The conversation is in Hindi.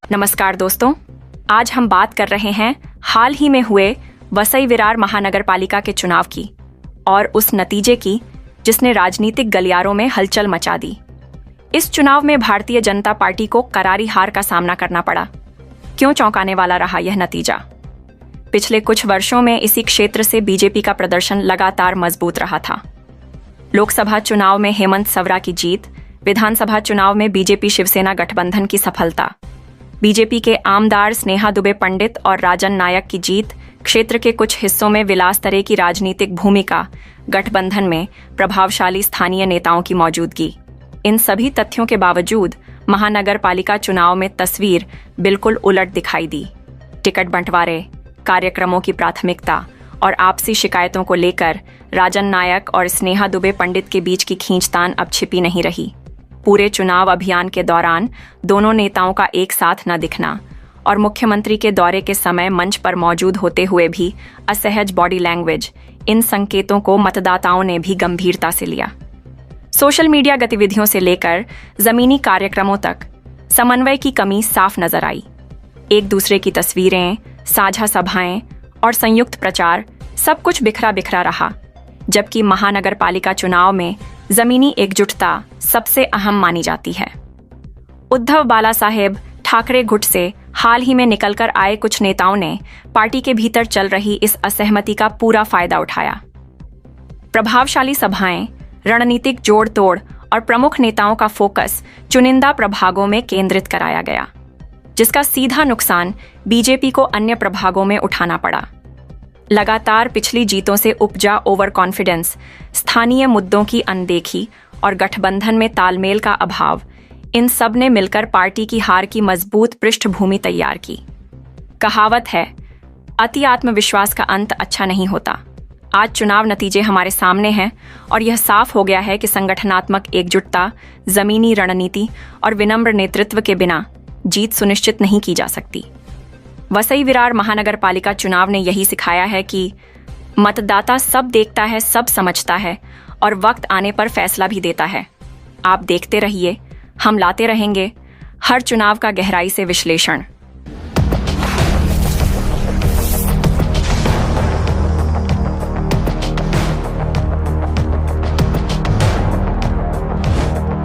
नमस्कार दोस्तों, आज हम बात कर रहे हैं हाल ही में हुए वसई विरार महानगर पालिका के चुनाव की और उस नतीजे की जिसने राजनीतिक गलियारों में हलचल मचा दी। इस चुनाव में भारतीय जनता पार्टी को करारी हार का सामना करना पड़ा। क्यों चौंकाने वाला रहा यह नतीजा? पिछले कुछ वर्षों में इसी क्षेत्र से बीजेपी का प्रदर्शन लगातार मजबूत रहा था। लोकसभा चुनाव में हेमंत सवरा की जीत, विधानसभा चुनाव में बीजेपी शिवसेना गठबंधन की सफलता, बीजेपी के आमदार स्नेहा दुबे पंडित और राजन नायक की जीत, क्षेत्र के कुछ हिस्सों में विलास तरह की राजनीतिक भूमिका, गठबंधन में प्रभावशाली स्थानीय नेताओं की मौजूदगी। इन सभी तथ्यों के बावजूद महानगर पालिका चुनाव में तस्वीर बिल्कुल उलट दिखाई दी। टिकट बंटवारे, कार्यक्रमों की प्राथमिकता और आपसी शिकायतों को लेकर राजन नायक और स्नेहा दुबे पंडित के बीच की खींचतान अब छिपी नहीं रही। पूरे चुनाव अभियान के दौरान दोनों नेताओं का एक साथ न दिखना और मुख्यमंत्री के दौरे के समय मंच पर मौजूद होते हुए भी असहज बॉडी लैंग्वेज, इन संकेतों को मतदाताओं ने भी गंभीरता से लिया। सोशल मीडिया गतिविधियों से लेकर जमीनी कार्यक्रमों तक समन्वय की कमी साफ नजर आई। एक दूसरे की तस्वीरें, साझा सभाएं और संयुक्त प्रचार सब कुछ बिखरा बिखरा रहा, जबकि महानगर पालिका चुनाव में जमीनी एकजुटता सबसे अहम मानी जाती है। उद्धव बालासाहेब ठाकरे गुट से हाल ही में निकलकर आए कुछ नेताओं ने पार्टी के भीतर चल रही इस असहमति का पूरा फायदा उठाया। प्रभावशाली सभाएं, रणनीतिक जोड़ तोड़ और प्रमुख नेताओं का फोकस चुनिंदा प्रभागों में केंद्रित कराया गया, जिसका सीधा नुकसान बीजेपी को अन्य प्रभागों में उठाना पड़ा। लगातार पिछली जीतों से उपजा ओवर कॉन्फिडेंस, स्थानीय मुद्दों की अनदेखी और गठबंधन में तालमेल का अभाव, इन सब ने मिलकर पार्टी की हार की मजबूत पृष्ठभूमि तैयार की। कहावत है, अति आत्मविश्वास का अंत अच्छा नहीं होता। आज चुनाव नतीजे हमारे सामने हैं और यह साफ हो गया है कि संगठनात्मक एकजुटता, जमीनी रणनीति और विनम्र नेतृत्व के बिना जीत सुनिश्चित नहीं की जा सकती। वसई विरार महानगर पालिका चुनाव ने यही सिखाया है कि मतदाता सब देखता है, सब समझता है और वक्त आने पर फैसला भी देता है। आप देखते रहिए, हम लाते रहेंगे हर चुनाव का गहराई से विश्लेषण।